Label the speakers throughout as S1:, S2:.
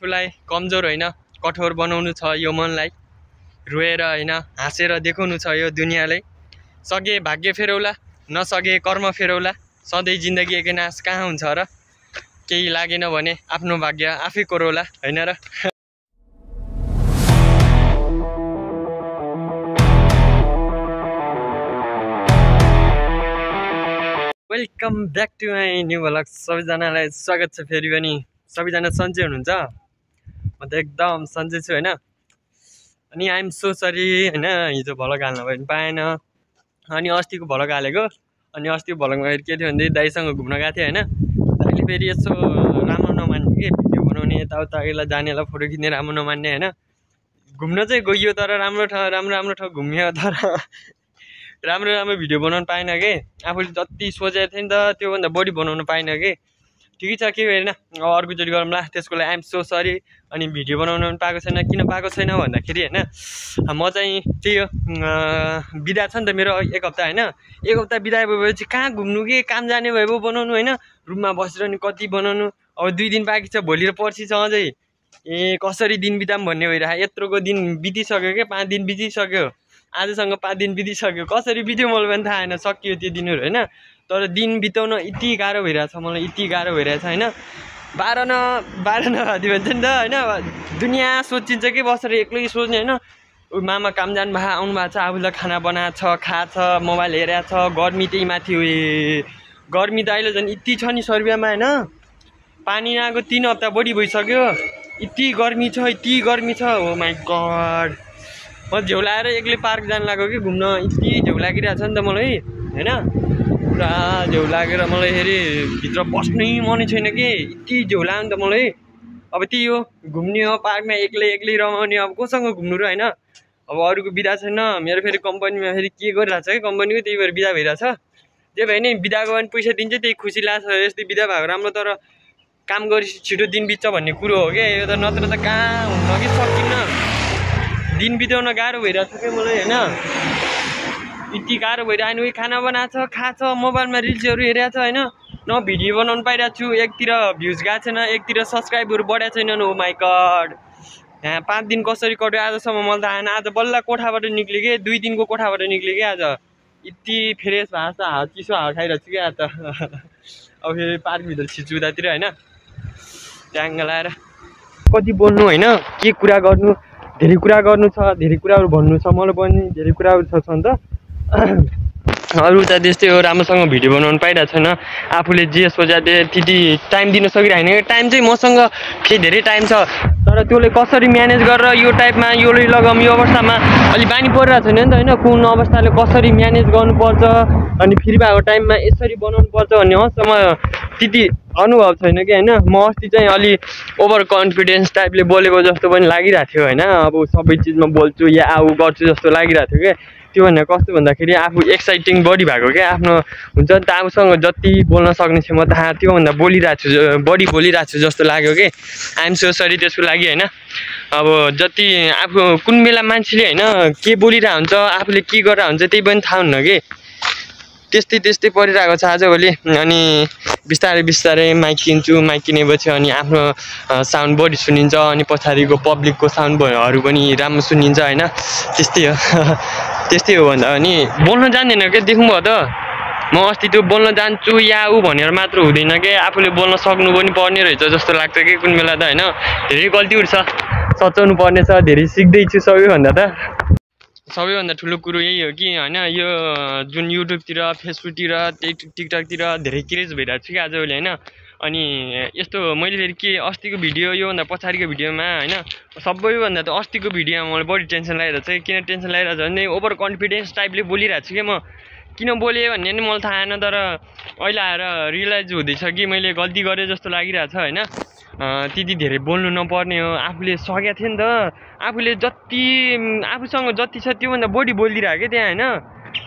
S1: आफूलाई कमजोर होइन कठोर बनाउनु छ यो मनलाई रोएर होइन हाँसेर देखाउनु छ यो दुनियाँलाई सके भाग्य फेरौला नसके कर्म फेरौला सधैँ जिन्दगी एकनाश कहाँ हुन्छ र केही लागेन भने आफ्नो भाग्य आफै कोरौला हैन र welcome back to my new vlog सबैजनालाई स्वागत छ फेरि पनि सबैजना सन्चै हुनुहुन्छ म त एकदम सन्चै छु हैन अनि आइ एम सो सरी हैन हिजो भ्लग हाल्न पनि पाएन अनि अस्तिको भ्लग हालेको अनि अस्तिको भ्लगमा के थियो भने दाइसँग घुम्न गएको थिएँ हैन दाइले फेरि यसो राम्रो नमान्ने के भिडियो बनाउने यताउता यसलाई जानेलाई फोटो खिच्ने राम्रो नमान्ने हैन घुम्न चाहिँ गइयो तर राम्रो ठाउँ घुम्यो तर राम्रो भिडियो बनाउन पाएन के आफूले जति सोचेको थिएँ नि त त्योभन्दा बढी बनाउन पाएन के ठिकै छ के होइन अर्कोचोटि गरौँला त्यसको लागि आइ एम सो सरी अनि भिडियो बनाउन पनि पाएको छैन किन पाएको छैन भन्दाखेरि होइन म चाहिँ त्यही हो बिदा छ नि त मेरो एक हप्ता होइन एक हप्ता बिदा भएपछि कहाँ घुम्नु के काम जाने भए पो बनाउनु होइन रुममा बसेर नि कति बनाउनु अब 2 दिन बाँकी छ भोलि र पर्सि छ अझै कसरी दिन बिताम भन्ने भइरहेको यत्रोको दिन बितिसक्यो के 5 दिन बितिसक्यो आजसँग 5 दिन बितिसक्यो कसरी बित्यो मलाई पनि थाहा छैन सकियो त्यो दिनहरू होइन तर दिन बिताउन यति गाह्रो भइरहेछ मलाई यति गाह्रो भइरहेछ होइन 12 नभए भन्छ नि त होइन दुनियाँ सोचिन्छ कि बसेर एक्लै सोच्ने होइन मामा काम जानु भएको आउनु भएको छ आफूलाई खाना बनाएको छ खाछ मोबाइल हेरेको छ गर्मी त्यही माथि गर्मी त अहिले झन् यति छ नि सर्बियामा होइन पानी नआएको 3 हप्ता बढी भइसक्यो यति गर्मी छ ओ माई गड म झेउ लाएर एक्लै पार्क जानु लाग्यो कि घुम्न यति झेउ लागिरहेको छ नि त मलाई होइन पुरा झेउ लागेर मलाई फेरि भित्र बस्नै मनै छैन कि यति झेउ लाग्यो नि त मलाई अब त्यही हो घुम्ने हो पार्कमा एक्लै रमाउने अब कोसँग घुम्नु र होइन अब अरूको बिदा छैन मेरो फेरि कम्पनीमा फेरि के गरिरहेछ कि कम्पनीको त्यही भएर बिदा भइरहेछ त्यही भएर नि बिदाको पनि पैसा दिन्छ त्यही खुसी लाग्छ यस्तै बिदा भएको राम्रो तर काम गरी छिटो दिन बित्छ भन्ने कुरो हो क्या यो त नत्र त कहाँ हुन्न कि सकिन्न दिन बिताउन गाह्रो भइरहेछ क्या मलाई होइन यति गाह्रो भइरहेको होइन खाना बनाएको छ खाछ मोबाइलमा रिल्सहरू हेरेको छ होइन न भिडियो बनाउनु पाइरहेको छु एकतिर भ्युज गएको छैन एकतिर सब्सक्राइबहरू बढेको छैनन् ओ माई गड यहाँ 5 दिन कसरी कट्यो आजसम्म मलाई थाहा छैन आज बल्ल कोठाबाट निक्ल्यो कि 2 दिनको कोठाबाट निक्ल्यो कि आज यति फ्रेस भएको छ चिसो हावा खाइरहेको छु कि आज त अब फेरि पार्कभित्र छिर्छु उतातिर होइन ट्याङ्ग लाएर कति बोल्नु होइन के कुरा गर्नु धेरै कुरा गर्नु छ धेरै कुराहरू भन्नु छ मलाई पनि धेरै कुराहरू छ नि त अरू त त्यस्तै हो राम्रोसँग भिडियो बनाउनु पाइरहेको छैन आफूले जे सोचेको थिएँ त्यति टाइम दिन सकिरहेन टाइम चाहिँ मसँग फेरि धेरै टाइम छ तर त्यसले कसरी म्यानेज गरेर यो टाइपमा यो लगाउँ यो अवस्थामा अलि बानी परिरहेको छैन नि त होइन कुन अवस्थाले कसरी म्यानेज गर्नुपर्छ अनि फ्री भएको टाइममा यसरी बनाउनु पर्छ भन्ने अहिलेसम्म त्यति अनुभव छैन कि होइन म अस्ति चाहिँ अलि ओभर कन्फिडेन्स टाइपले बोलेको जस्तो पनि लागिरहेको थियो होइन अब सबै चिजमा बोल्छु या आऊ गर्छु जस्तो लागिरहेको थियो क्या त्यो भनेर कस्तो भन्दाखेरि आफू एक्साइटिङ बढी भएको क्या आफ्नो हुन्छ नि त आफूसँग जति बोल्न सक्ने क्षमता त्योभन्दा बढी बोलिरहेको छु जस्तो लाग्यो कि आइएम सो सरी त्यसको लागि होइन अब जति आफू कुन बेला मान्छेले होइन के बोलिरहेको हुन्छ आफूले के गरेर हुन्छ त्यही पनि थाहा हुन्न कि त्यस्तै परिरहेको छ आजभोलि अनि बिस्तारै माइक किन्छु माइक किनेपछि अनि आफ्नो साउन्ड बढी सुनिन्छ अनि पछाडिको पब्लिकको साउन्डहरू पनि राम्रो सुनिन्छ होइन त्यस्तै हो भन्दा अनि बोल्न जान्दैन क्या देख्नुभयो त म अस्ति त्यो बोल्न जान्छु या ऊ भनेर मात्र हुँदैन कि आफूले बोल्न सक्नु पनि पर्ने रहेछ जस्तो लाग्छ कि कुन बेला त होइन धेरै गल्तीहरू छ सचाउनु पर्ने छ धेरै सिक्दैछु सबैभन्दा ठुलो कुरो यही हो कि होइन यो जुन युट्युबतिर फेसबुकतिर टिकटकतिर धेरै क्रेज भइरहेको छु कि आजभोलि होइन अनि यस्तो मैले फेरि के अस्तिको भिडियो योभन्दा पछाडिको भिडियोमा होइन सबैभन्दा त अस्तिको भिडियोमा मलाई बढी टेन्सन लागिरहेको छ किन टेन्सन लागिरहेको छ भने ओभर कन्फिडेन्स टाइपले बोलिरहेको छु कि म किन बोलेँ भन्ने नि मलाई थाहा छैन तर अहिले आएर रियलाइज हुँदैछ कि मैले गल्ती गरेँ जस्तो लागिरहेको छ होइन त्यति धेरै बोल्नु नपर्ने हो आफूले सकेको थियो नि त आफूले आफूसँग जति छ त्योभन्दा बढी बोलिदिरहेको क्या त्यहाँ होइन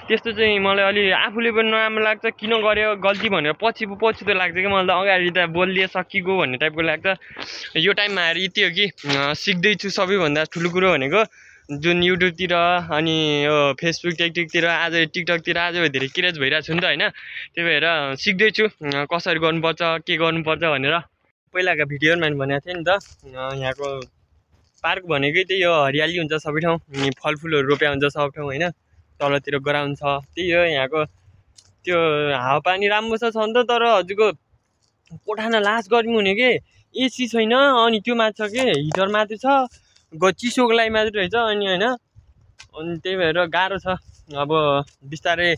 S1: त्यस्तो चाहिँ मलाई अलि आफूले पनि नराम्रो लाग्छ किन गर्यो गल्ती भनेर पछि त लाग्छ कि मलाई त अगाडि त बोलिदिए सकिएको भन्ने टाइपको लाग्छ यो टाइममा आएर यति हो कि सिक्दैछु सबैभन्दा ठुलो कुरो भनेको जुन युट्युबतिर अनि यो फेसबुक टिकटकतिर आज धेरै क्रेज भइरहेको छु नि त होइन त्यही भएर सिक्दैछु कसरी गर्नुपर्छ के गर्नुपर्छ भनेर पहिलाका भिडियोमा भनेको थिएँ नि त यहाँको पार्क भनेकै त्यही हो हरियाली हुन्छ सबै ठाउँ अनि फलफुलहरू रोप्या हुन्छ सब ठाउँ होइन तलतिर ग्राउन्ड छ त्यही हो यहाँको त्यो हावापानी राम्रो छ नि त तर हजुरको कोठाना लास्ट गर्मी हुने के एसी छैन अनि त्यो माथि छ के हिटर माथि छ चिसोको लागि मात्रै रहेछ अनि होइन अनि त्यही भएर गाह्रो छ अब बिस्तारै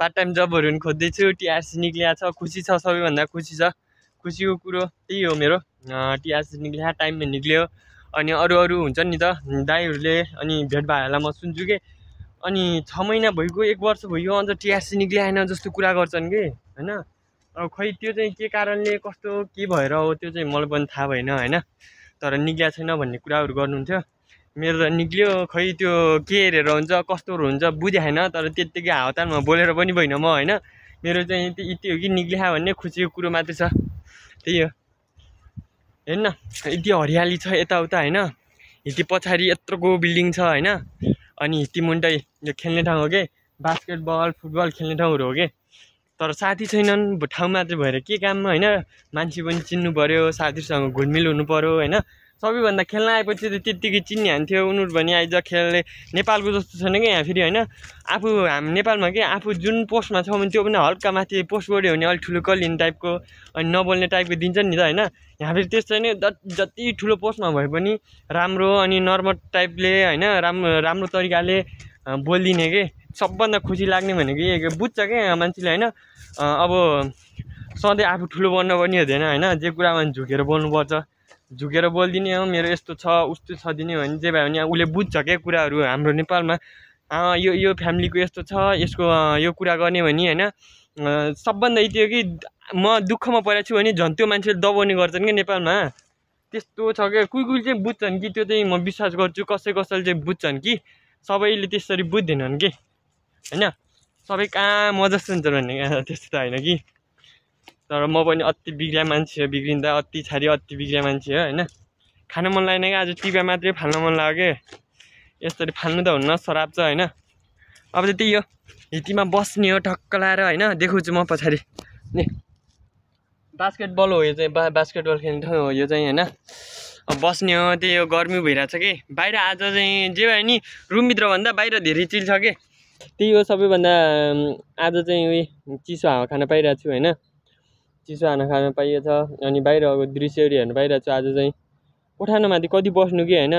S1: पार्ट टाइम जबहरू पनि खोज्दैछु टिआरसी निक्लिएको छ खुसी छ सबैभन्दा खुसी छ खुसीको कुरो त्यही हो मेरो टिआरसी निक्लिया टाइममा निक्ल्यो अनि अरू हुन्छ नि त दाइहरूले अनि भेट भाइहरूलाई म सुन्छु कि अनि 6 महिना भइगयो 1 वर्ष भइगयो अझ टिआरसी निक्लिएन जस्तो कुरा गर्छन् कि होइन अब खै त्यो चाहिँ के कारणले कस्तो के भएर हो त्यो चाहिँ मलाई पनि थाहा भएन होइन तर निक्लिया छैन भन्ने कुराहरू गर्नुहुन्थ्यो मेरो त निक्ल्यो खै त्यो के हेरेर हुन्छ कस्तोहरू हुन्छ बुझाएन तर त्यत्तिकै हावातालमा बोलेर पनि भएन म होइन मेरो चाहिँ यति हो कि निक्लिया भन्ने खुसीको कुरो मात्रै छ त्यही हो हेर्न यति हरियाली छ यताउता होइन हिटी पछाडि यत्रोको बिल्डिङ छ होइन अनि हिटी मुन्टै यो खेल्ने ठाउँ हो कि बास्केटबल फुटबल खेल्ने ठाउँहरू हो कि तर साथी छैनन् ठाउँ मात्रै भएर के काममा होइन मान्छे पनि चिन्नु पऱ्यो साथीहरूसँग घुलमिल हुनु पऱ्यो होइन सबैभन्दा खेल्न आएपछि त त्यत्तिकै चिन्ने हान्थ्यो उनीहरू भने आइज खेल्ने नेपालको जस्तो छैन कि यहाँ फेरि होइन आफू हामी नेपालमा के आफू जुन पोस्टमा छ भने त्यो पनि हल्का माथि पोस्ट गऱ्यो भने अलिक ठुलो कलिने टाइपको अनि नबोल्ने टाइपको दिन्छ नि त होइन यहाँ फेरि त्यस्तो छैन जति ठुलो पोस्टमा भए पनि राम्रो अनि नर्मल टाइपले होइन राम्रो तरिकाले बोलिदिने के सबभन्दा खुसी लाग्ने भनेको बुझ्छ क्या मान्छेले होइन अब सधैँ आफू ठुलो बन्न पनि हुँदैन होइन जे कुरामा झुकेर बोल्नुपर्छ झुकेर बोलिदिने हो मेरो यस्तो छ उस्तो छ दिने भने जे भयो भने उसले बुझ्छ क्या कुराहरू हाम्रो नेपालमा यो फ्यामिलीको यस्तो छ यसको यो कुरा गर्ने भने होइन सबभन्दा यति हो कि म दुःखमा परेको छु भने झन् त्यो मान्छेले दबाउने गर्छन् क्या नेपालमा त्यस्तो छ क्या कोही चाहिँ बुझ्छन् कि त्यो चाहिँ म विश्वास गर्छु कसैले चाहिँ बुझ्छन् कि सबैले त्यसरी बुझ्दैनन् कि होइन सबै कहाँ म जस्तो हुन्छ भन्ने त्यस्तो त होइन कि तर म पनि अति बिग्रिया मान्छे हो बिग्रिँदा अति छाडी अति बिग्रिया मान्छे हो होइन खान मन लागेन क्या आज टिपा मात्रै फाल्न मन लाग्यो कि यसरी फाल्नु त हुन्न शराब छ होइन अब चाहिँ त्यही हो हिटीमा बस्ने हो ठक्क लाएर होइन देखाउँछु म पछाडि नि बास्केटबल हो यो चाहिँ बास्केटबल खेल्ने ठाउँ हो यो चाहिँ होइन अब बस्ने हो त्यही हो गर्मी भइरहेछ कि बाहिर आज चाहिँ जे भयो नि रुमभित्र भन्दा बाहिर धेरै चिल छ कि त्यही हो सबैभन्दा आज चाहिँ उयो चिसो हावा खान पाइरहेको छु होइन चिसो हावा खान पाइएछ अनि बाहिरको दृश्यहरू हेर्नु पाइरहेको छु आज चाहिँ कोठानामाथि कति बस्नु कि होइन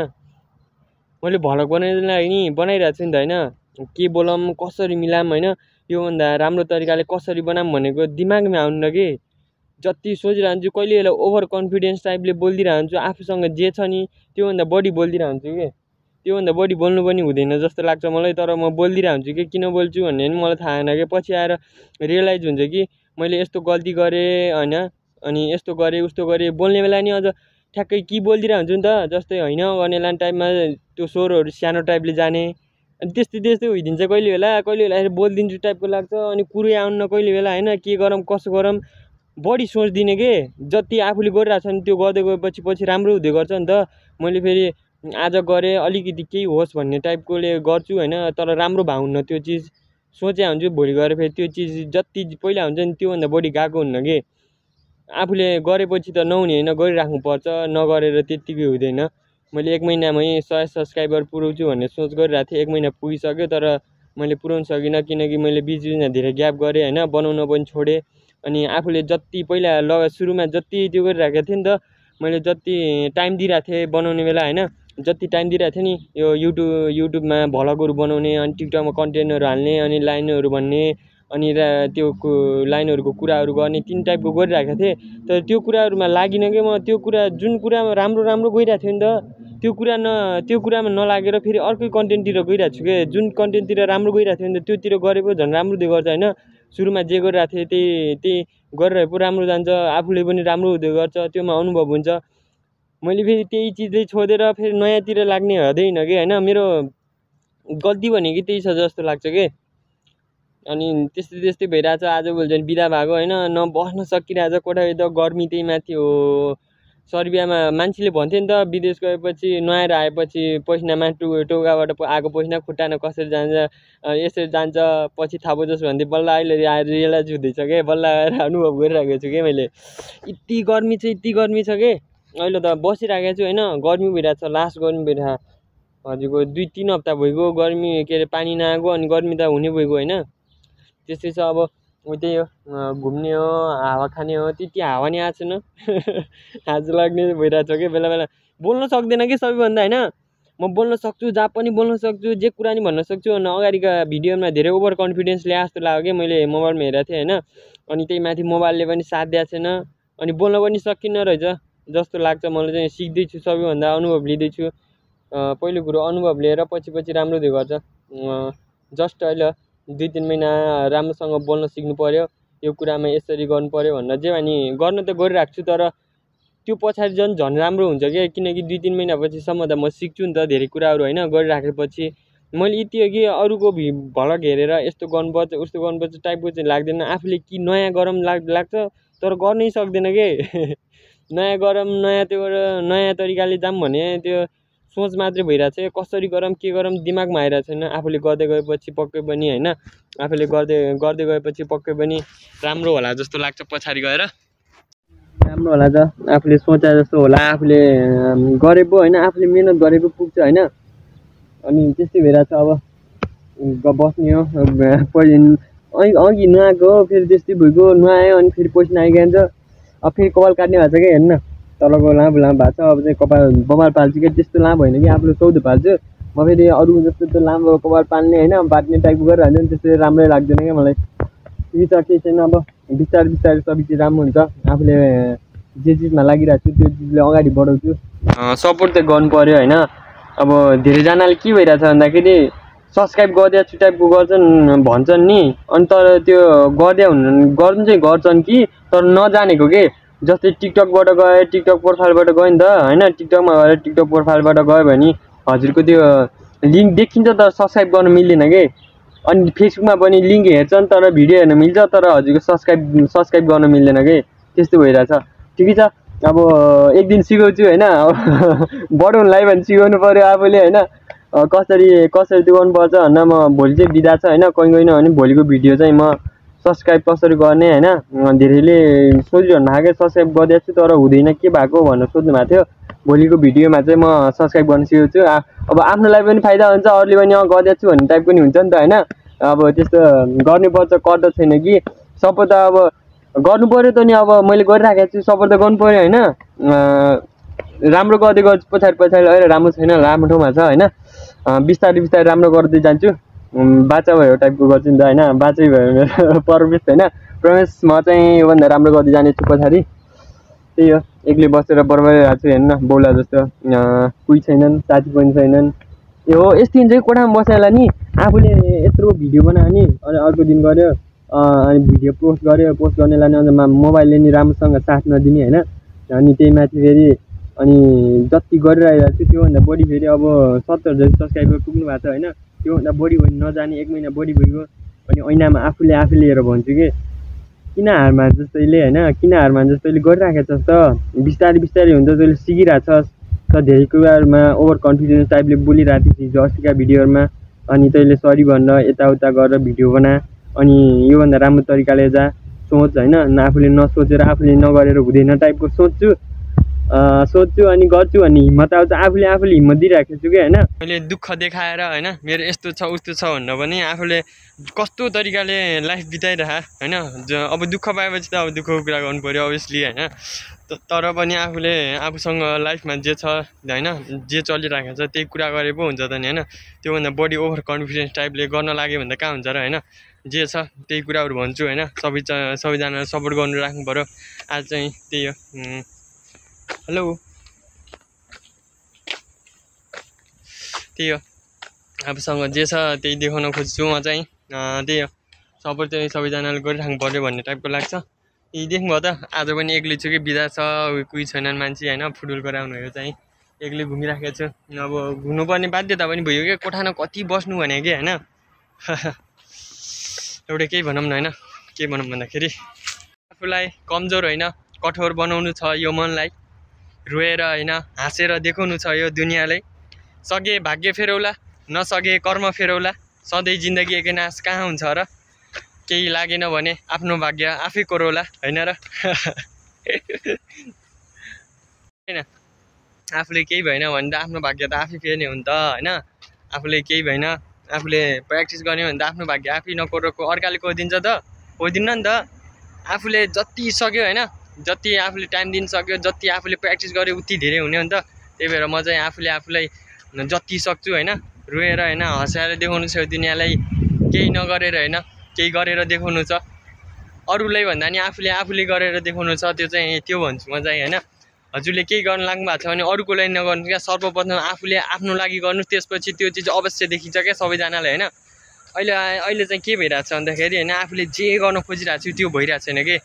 S1: मैले भ्लग बनाइदिनु लागि नि बनाइरहेको छु नि त होइन के बोलाऊँ कसरी मिलाऊँ होइन योभन्दा राम्रो तरिकाले कसरी बनाऊँ भनेको दिमागमा आउनु कि जति सोचिरहन्छु कहिले बेला ओभर कन्फिडेन्स टाइपले बोलिदिरहन्छु आफूसँग जे छ नि त्योभन्दा बढी बोलिदिरहन्छु कि त्योभन्दा बढी बोल्नु पनि हुँदैन जस्तो लाग्छ मलाई तर म बोलिदिरहन्छु कि किन बोल्छु भन्ने पनि मलाई थाहा छैन कि पछि आएर रियलाइज हुन्छ कि मैले यस्तो गल्ती गरेँ होइन अनि यस्तो गरेँ उस्तो गरेँ बोल्ने बेला नि अझ ठ्याक्कै के बोलिदिरहन्छु नि त जस्तै होइन गर्ने लाने टाइपमा त्यो स्वरहरू सानो टाइपले जाने अनि त्यस्तै होइदिन्छ कहिले बेला बोलिदिन्छु टाइपको लाग्छ अनि कुरै आउन्न कहिले बेला होइन के गरौँ कसो गरौँ बढी सोच्दिनँ कि जति आफूले गरिरहेको छ नि त्यो गर्दै गएपछि पछि राम्रो हुँदै गर्छ नि त मैले फेरि आज गरेँ अलिकति केही होस् भन्ने टाइपकोले गर्छु होइन तर राम्रो भाउन्न त्यो चिज सोचे हुन्छु भोलि गएर फेरि त्यो चिज जति पहिला हुन्छ नि त्योभन्दा बढी गएको हुन्न कि आफूले गरेपछि त नहुने होइन गरिराख्नुपर्छ नगरेर त्यत्तिकै हुँदैन मैले 1 महिनामै 100 सब्सक्राइबर पुऱ्याउँछु भन्ने सोच गरिरहेको थिएँ 1 महिना पुगिसक्यो तर मैले पुऱ्याउन सकिनँ किनकि मैले बिचमा धेरै ग्याप गरेँ होइन बनाउन पनि छोडेँ अनि आफूले जति पहिला सुरुमा जति त्यो गरिरहेको थिएँ नि त मैले जति टाइम दिइरहेको थिएँ बनाउने बेला होइन जति टाइम दिइरहेको थिएँ नि यो युट्युबमा भ्लगहरू बनाउने अनि टिकटकमा कन्टेन्टहरू हाल्ने अनि लाइनहरू भन्ने अनि त्यो लाइनहरूको कुराहरू गर्ने 3 टाइपको गरिरहेको थिएँ तर त्यो कुराहरूमा लागिनँ कि म त्यो कुरा जुन कुरामा राम्रो गइरहेको थियो नि त त्यो कुरामा नलागेर फेरि अर्कै कन्टेन्टतिर गइरहेको छु कि जुन कन्टेन्टतिर राम्रो गइरहेको थियो नि त त्योतिर गरेको झन् राम्रो हुँदै गर्छ होइन सुरुमा जे गरिरहेको थिएँ त्यही गरेर पो राम्रो जान्छ आफूले पनि राम्रो हुँदै गर्छ त्योमा अनुभव हुन्छ मैले फेरि त्यही चिजले छोडेर फेरि नयाँतिर लाग्ने हुँदैन कि होइन मेरो गल्ती भनेको त्यही छ जस्तो लाग्छ कि अनि त्यस्तै भइरहेछ आजभोलि चाहिँ बिदा भएको होइन न बस्न सकिरहेछ कोठाभित्र गर्मी त्यही माथि हो सर्बियामा मान्छेले भन्थ्यो नि त विदेश गएपछि नुहाएर आएपछि पसिनामा टोकाबाट आएको पसिना खुट्टामा कसरी जान्छ यसरी जान्छ पछि थाहा पाउँछस् भन्दै बल्ल अहिले आएर रियलाइज हुँदैछ क्या बल्ल आएर अनुभव गरिरहेको छु कि मैले यति गर्मी छ कि अहिले त बसिरहेको छु होइन गर्मी भइरहेको छ लास्ट गर्मी भइरहेको हजुरको 2-3 हप्ता भइगयो गर्मी के अरे पानी नआएको अनि गर्मी त हुने भइगयो होइन त्यस्तै छ अब त्यही हो घुम्ने हो हावा खाने हो त्यति हावा नि आएको छैन आज लाग्ने भइरहेको छ कि बेला बेला बोल्न सक्दैन कि सबैभन्दा होइन म बोल्न सक्छु जहाँ पनि बोल्न सक्छु जे कुरा नि भन्न सक्छु अनि अगाडिका भिडियोमा धेरै ओभर कन्फिडेन्स ल्याए जस्तो लाग्यो कि मैले मोबाइलमा हेरेको थिएँ होइन अनि त्यही माथि मोबाइलले पनि साथ दिएको छैन अनि बोल्न पनि सकिन्न रहेछ जस्तो लाग्छ मलाई चाहिँ सिक्दैछु सबैभन्दा अनुभव लिँदैछु पहिलो कुरो अनुभव लिएर पछि राम्रो हुँदै गर्छ जस्ट अहिले 2-3 महिना राम्रोसँग बोल्न सिक्नु पर्यो यो कुरामा यसरी गर्नु पर्यो भनेर जे अनि गर्न त गरिरहेको छु तर त्यो पछाडि झन् राम्रो हुन्छ क्या किनकि 2-3 महिनापछिसम्म त म सिक्छु नि त धेरै कुराहरू होइन गरिराखेपछि मैले यति हो कि अरूको भलक हेरेर यस्तो गर्नुपर्छ उस्तो गर्नुपर्छ टाइपको चाहिँ लाग्दैन आफूले कि नयाँ गरम लाग्छ तर गर्नै सक्दैन के नयाँ गरम नयाँ तरिकाले जाम भने त्यो सोच मात्रै भइरहेको छ कसरी गरम के गरम दिमागमा आइरहेको छैन आफूले गर्दै गएपछि पक्कै पनि होइन आफूले गर्दै गएपछि पक्कै पनि राम्रो होला जस्तो लाग्छ पछाडि गएर राम्रो होला त आफूले सोचे जस्तो होला आफूले गरे पो होइन आफूले मिहिनेत गरे पो पुग्छ होइन अनि त्यस्तै भइरहेको छ अब बस्ने हो अघि नुहाएको हो फेरि त्यस्तै भइगयो नुहायो अनि फेरि पसिना आइजान्छ अब फेरि कपाल काट्ने भएको छ क्या हेर्न तलको लामो भएको छ अब चाहिँ कपाल बबाल पाल्छु क्या त्यस्तो लामो होइन कि आफूले सौदो पाल्छु म फेरि अरू जस्तो त लामो कपाल पाल्ने होइन बाट्ने टाइपको गरिरहन्छ नि त्यस्तो राम्रै लाग्दैन क्या मलाई त्यही त केही छैन अब बिस्तारै सबै चिज राम्रो हुन्छ आफूले जे चिजमा लागिरहेको छु त्यो चिजले अगाडि बढाउँछु सपोर्ट चाहिँ गर्नु पर्यो होइन अब धेरैजनाले के भइरहेछ भन्दाखेरि सब्सक्राइब गरिदिएको छु टाइपको गर्छन् भन्छन् नि अनि तर त्यो गर्नु चाहिँ गर्छन् कि तर नजानेको के जस्तै टिकटकबाट गयो टिकटक प्रोफाइलबाट गयो नि त होइन टिकटकमा गएर टिकटक प्रोफाइलबाट गयो भने हजुरको त्यो लिङ्क देखिन्छ तर सब्सक्राइब गर्न मिल्दैन के अनि फेसबुकमा पनि लिङ्क हेर्छन् तर भिडियो हेर्न मिल्छ तर हजुरको सब्सक्राइब गर्न मिल्दैन के त्यस्तो भइरहेछ ठिकै छ अब एक दिन सिकाउँछु होइन बढाउनुलाई भने सिकाउनु पर्यो आफूले होइन कसरी त्यो गर्नुपर्छ भनेर म भोलि चाहिँ बिदा छ होइन कहीँ भने भोलिको भिडियो चाहिँ म सब्सक्राइब कसरी गर्ने होइन धेरैले सोधिरहनु भएको सब्सक्राइब गरिदिएको छु तर हुँदैन के भएको भनेर सोध्नु भएको थियो भोलिको भिडियोमा चाहिँ म सब्सक्राइब गर्न सिकाउँछु अब आफ्नोलाई पनि फाइदा हुन्छ अरूले पनि गरिदिएको छु भन्ने टाइपको नि हुन्छ नि त होइन अब त्यस्तो गर्नुपर्छ गर्दा छैन कि सपोर्ट त अब गर्नु पर्यो त नि अब मैले गरिराखेको छु सपोर्ट त गर्नु पर्यो होइन राम्रो गर्दै गर्छु पछाडि अहिले राम्रो छैन राम्रो ठाउँमा छ होइन बिस्तारै राम्रो गर्दै जान्छु बाचा भयो टाइपको गर्छु नि त होइन बाचै भयो मेरो प्रवेश होइन प्रवेश म चाहिँ योभन्दा राम्रो गर्दै जानेछु पछाडि त्यही हो एक्लै बसेर बरबरिरहेको छु हेर्न बौला जस्तो कोही छैनन् साथी पनि छैनन् यो हो यस्तो हुन्छ कि कोठामा बसेर नि आफूले यत्रो भिडियो बनायो नि अनि अर्को दिन गऱ्यो अनि भिडियो पोस्ट गर्नेलाई नि अन्त मोबाइलले नि राम्रोसँग साथ नदिने होइन अनि त्यही माथि फेरि अनि जति गरिरहेको छु त्योभन्दा बढी फेरि अब 70 जति सब्सक्राइबर पुग्नु भएको छ होइन त्योभन्दा बढी भयो नजाने 1 महिना बढी भइगयो अनि ऐनामा आफूले हेरेर भन्छु कि किन हार मान्छस् तैँले होइन किन हार मान्छस् तैँले गरिराखेको छस् त बिस्तारै हुन्छ तैँले सिकिरहेको छस् त धेरै कुराहरूमा ओभर कन्फिडेन्स टाइपले बोलिरहेको थिएँ हिजो अस्तिका भिडियोहरूमा अनि तैँले सरी भनेर यताउता गरेर भिडियो बना अनि योभन्दा राम्रो तरिकाले जा सोच होइन आफूले नसोचेर आफूले नगरेर हुँदैन टाइपको सोच्छु अनि गर्छु अनि हिम्मत आउँछ आफूले हिम्मत दिइराखेको छु कि होइन मैले दुःख देखाएर होइन मेरो यस्तो छ उस्तो छ भनेर पनि आफूले कस्तो तरिकाले लाइफ बिताइरह होइन अब दुःख पाएपछि त अब दुःखको कुरा गर्नु पर्यो अभियसली होइन तर पनि आफूले आफूसँग लाइफमा जे छ होइन जे चलिरहेको छ त्यही कुरा गरे पो हुन्छ त नि होइन त्योभन्दा बढी ओभर कन्फिडेन्स टाइपले गर्न लाग्यो भने त कहाँ हुन्छ र होइन जे छ त्यही कुराहरू भन्छु होइन सबैजनालाई सपोर्ट गर्नु राख्नु पर्यो आज चाहिँ त्यही हो हेलो त्यही हो आफूसँग जे छ त्यही देखाउन खोज्छु म चाहिँ त्यही हो सपोर्ट चाहिँ सबैजनाले गरिराख्नु पर्यो भन्ने टाइपको लाग्छ यही देख्नुभयो त आज पनि एक्लै छु कि बिदा छ कोही छैनन् मान्छे होइन फुटबल गराउनुहरू चाहिँ एक्लै घुमिराखेको छु अब घुम्नुपर्ने बाध्यता पनि भयो क्या कोठामा कति बस्नु भने कि होइन एउटा केही भनौँ न होइन के भनौँ भन्दाखेरि आफूलाई कमजोर होइन कठोर बनाउनु छ यो मनलाई रोएर होइन हाँसेर देखाउनु छ यो दुनियाँलाई। सके भाग्य फेरौला, नसके कर्म फेरौला। सधैँ जिन्दगी एकै नाश कहाँ हुन्छ र? केही लागेन भने आफ्नो भाग्य आफै कोरौला, होइन र? होइन, आफूले केही भएन भने त आफ्नो भाग्य त आफै फेर्ने हो नि त, होइन? आफूले केही भएन, आफूले प्र्याक्टिस गर्ने भने त आफ्नो भाग्य आफै नकोरेको अर्काले कोरिदिन्छ त? कोरिदिन्न नि त। आफूले जति सक्यो होइन, जति आफूले टाइम दिन सक्यो, जति आफूले प्र्याक्टिस गर्यो उति धेरै हुने हो नि त। त्यही भएर म चाहिँ आफूले आफूलाई जति सक्छु होइन रोएर होइन हँसाएर देखाउनु छ दुनियाँलाई। केही नगरेर होइन केही गरेर देखाउनु छ। अरूलाई भन्दा नि आफूले गरेर देखाउनु छ, त्यो भन्छु म चाहिँ होइन। हजुरले केही गर्न लाग्नु भएको छ भने अरूको लागि नगर्नु क्या, सर्वप्रथम आफूले आफ्नो लागि गर्नु, त्यसपछि त्यो चिज अवश्य देखिन्छ क्या सबैजनालाई, होइन? अहिले चाहिँ के भइरहेको छ भन्दाखेरि होइन आफूले जे गर्न खोजिरहेको छु त्यो भइरहेको छैन कि,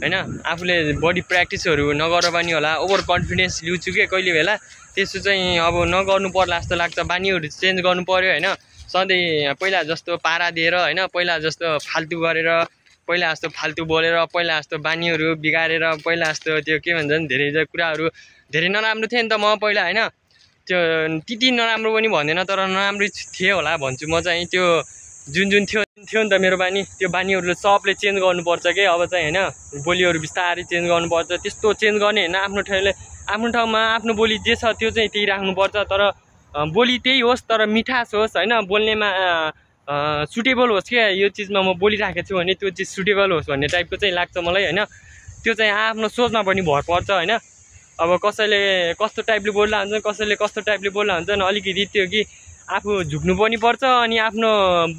S1: होइन? आफूले बडी प्र्याक्टिसहरू नगर पनि होला, ओभर कन्फिडेन्स लिउँछु कि कहिले बेला। त्यसो चाहिँ अब नगर्नु पर्ला जस्तो लाग्छ। बानीहरू चेन्ज गर्नु पऱ्यो होइन। सधैँ पहिला जस्तो पारा दिएर होइन, पहिला जस्तो फाल्तु गरेर, पहिला जस्तो फाल्तु बोलेर, पहिला जस्तो बानीहरू बिगारेर, पहिला जस्तो त्यो के भन्छन् धेरै कुराहरू धेरै नराम्रो थिएँ नि त म पहिला, होइन? त्यो त्यति नराम्रो पनि भन्दैन, तर नराम्रो थिएँ होला भन्छु म चाहिँ। त्यो जुन थियो नि त मेरो बानी, त्यो बानीहरू सबले चेन्ज गर्नुपर्छ कि अब चाहिँ, होइन? बोलीहरू बिस्तारै चेन्ज गर्नुपर्छ। त्यस्तो चेन्ज गर्ने होइन, आफ्नो ठाउँमा आफ्नो बोली जे छ त्यो चाहिँ त्यही राख्नुपर्छ। तर बोली त्यही होस् तर मिठास होस्, होइन? बोल्नेमा सुटेबल होस् क्या। यो चिजमा म बोलिराखेको छु भने त्यो चिज सुटेबल होस् भन्ने टाइपको चाहिँ लाग्छ मलाई, होइन? त्यो चाहिँ आफ्नो सोचमा पनि भर पर्छ, होइन? अब कसैले कस्तो टाइपले बोल्दा हुन्छ, कसैले कस्तो टाइपले बोल्दा हुन्छ, अलिकति त्यो कि आफू झुक्नु पनि पर्छ अनि आफ्नो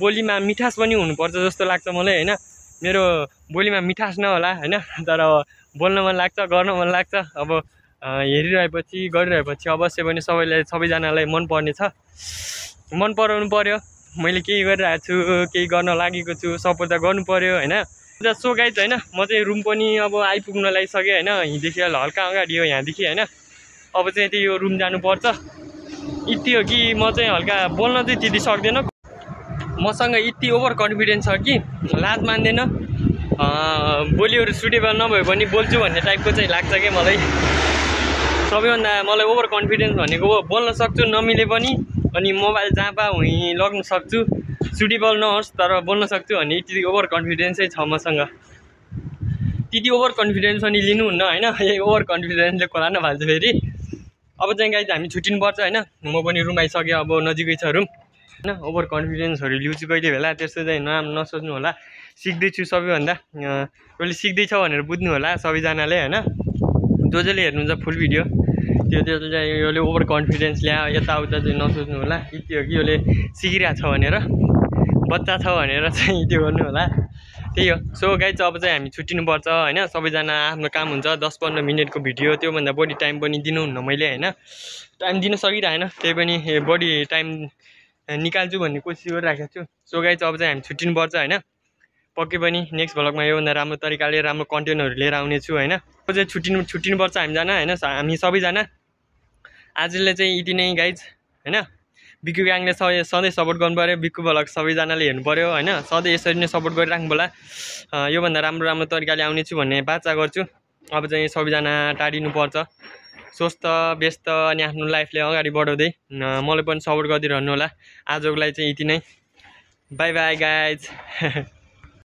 S1: बोलीमा मिठास पनि हुनुपर्छ जस्तो लाग्छ मलाई, होइन? मेरो बोलीमा मिठास नहोला, होइन? तर बोल्न मन लाग्छ, गर्न मन लाग्छ। अब हेरिरहेपछि गरिरहेपछि अवश्य पनि सबैजनालाई मन पर्ने छ, मन पराउनु पर्यो। मैले केही गरिरहेको छु, केही गर्न लागेको छु, सपोर्ट त गर्नु पर्यो, होइन? सो गाइज होइन म चाहिँ रुम पनि अब आइपुग्न लागिसकेँ, होइन? यहीँदेखि हल्का अगाडि हो, यहाँदेखि, होइन? अब चाहिँ त्यही यो रुम जानुपर्छ। यति हो कि म चाहिँ हल्का बोल्न चाहिँ त्यति सक्दैन। मसँग यति ओभर कन्फिडेन्स छ कि लाज मान्दैन। बोलीहरू सुटेबल नभए पनि बोल्छु भन्ने टाइपको चाहिँ लाग्छ क्या मलाई। सबैभन्दा मलाई ओभर कन्फिडेन्स भनेको बोल्न सक्छु नमिले पनि, अनि मोबाइल जहाँ पा उहीँ लग्न सक्छु, सुटेबल नहोस् तर बोल्न सक्छु भन्ने यति ओभर कन्फिडेन्स चाहिँ छ मसँग। त्यति ओभर कन्फिडेन्स पनि लिनुहुन्न, होइन? यही ओभर कन्फिडेन्सले खोला नफाल्छ फेरि। अब चाहिँ गाइज हामी छुट्टिनुपर्छ, होइन? म पनि रुम आइसक्यो, अब नजिकै छ रुम, होइन? ओभर कन्फिडेन्सहरू लिउँछु कहिले बेला, त्यस्तो चाहिँ नसोच्नु होला। सिक्दैछु सबैभन्दा। कसले सिक्दैछ भनेर बुझ्नु होला सबैजनाले, होइन? जसले हेर्नुहुन्छ फुल भिडियो त्यो चाहिँ यसले ओभर कन्फिडेन्स ल्यायो यताउता चाहिँ नसोच्नु होला। यति हो कि यसले सिकिरहेको छ भनेर, बच्चा छ भनेर चाहिँ त्यो गर्नु होला। त्यही हो। सो गाइज अब चाहिँ हामी छुट्टिनुपर्छ, होइन? सबैजना आफ्नो काम हुन्छ। 10-15 मिनटको भिडियो, त्योभन्दा बढी टाइम पनि दिनुहुन्न मैले, होइन? टाइम दिन सकिरहेन, त्यही पनि बढी टाइम निकाल्छु भन्ने कोसिस गरिरहेको छु। सो गाइज अब चाहिँ हामी छुट्टिनुपर्छ, होइन? पक्कै पनि नेक्स्ट भ्लगमा योभन्दा राम्रो तरिकाले राम्रो कन्टेन्टहरू लिएर आउनेछु, होइन? अब चाहिँ छुट्टिनुपर्छ हामीजना, होइन? हामी सबैजना। आजले चाहिँ यति नै गाइज, होइन? बिक्कु ग्याङले सधैँ सपोर्ट गर्नु पऱ्यो। बिक्कु भ्लग सबैजनाले हेर्नु पऱ्यो, होइन? सधैँ यसरी नै सपोर्ट गरिराख्नु होला। योभन्दा राम्रो तरिकाले आउनेछु भन्ने बाचा गर्छु। अब चाहिँ सबैजना टाढिनुपर्छ। स्वस्थ व्यस्त अनि आफ्नो लाइफले अगाडि बढाउँदै मलाई पनि सपोर्ट गरिदिइरहनु होला। आजको लागि चाहिँ यति नै। By by guys.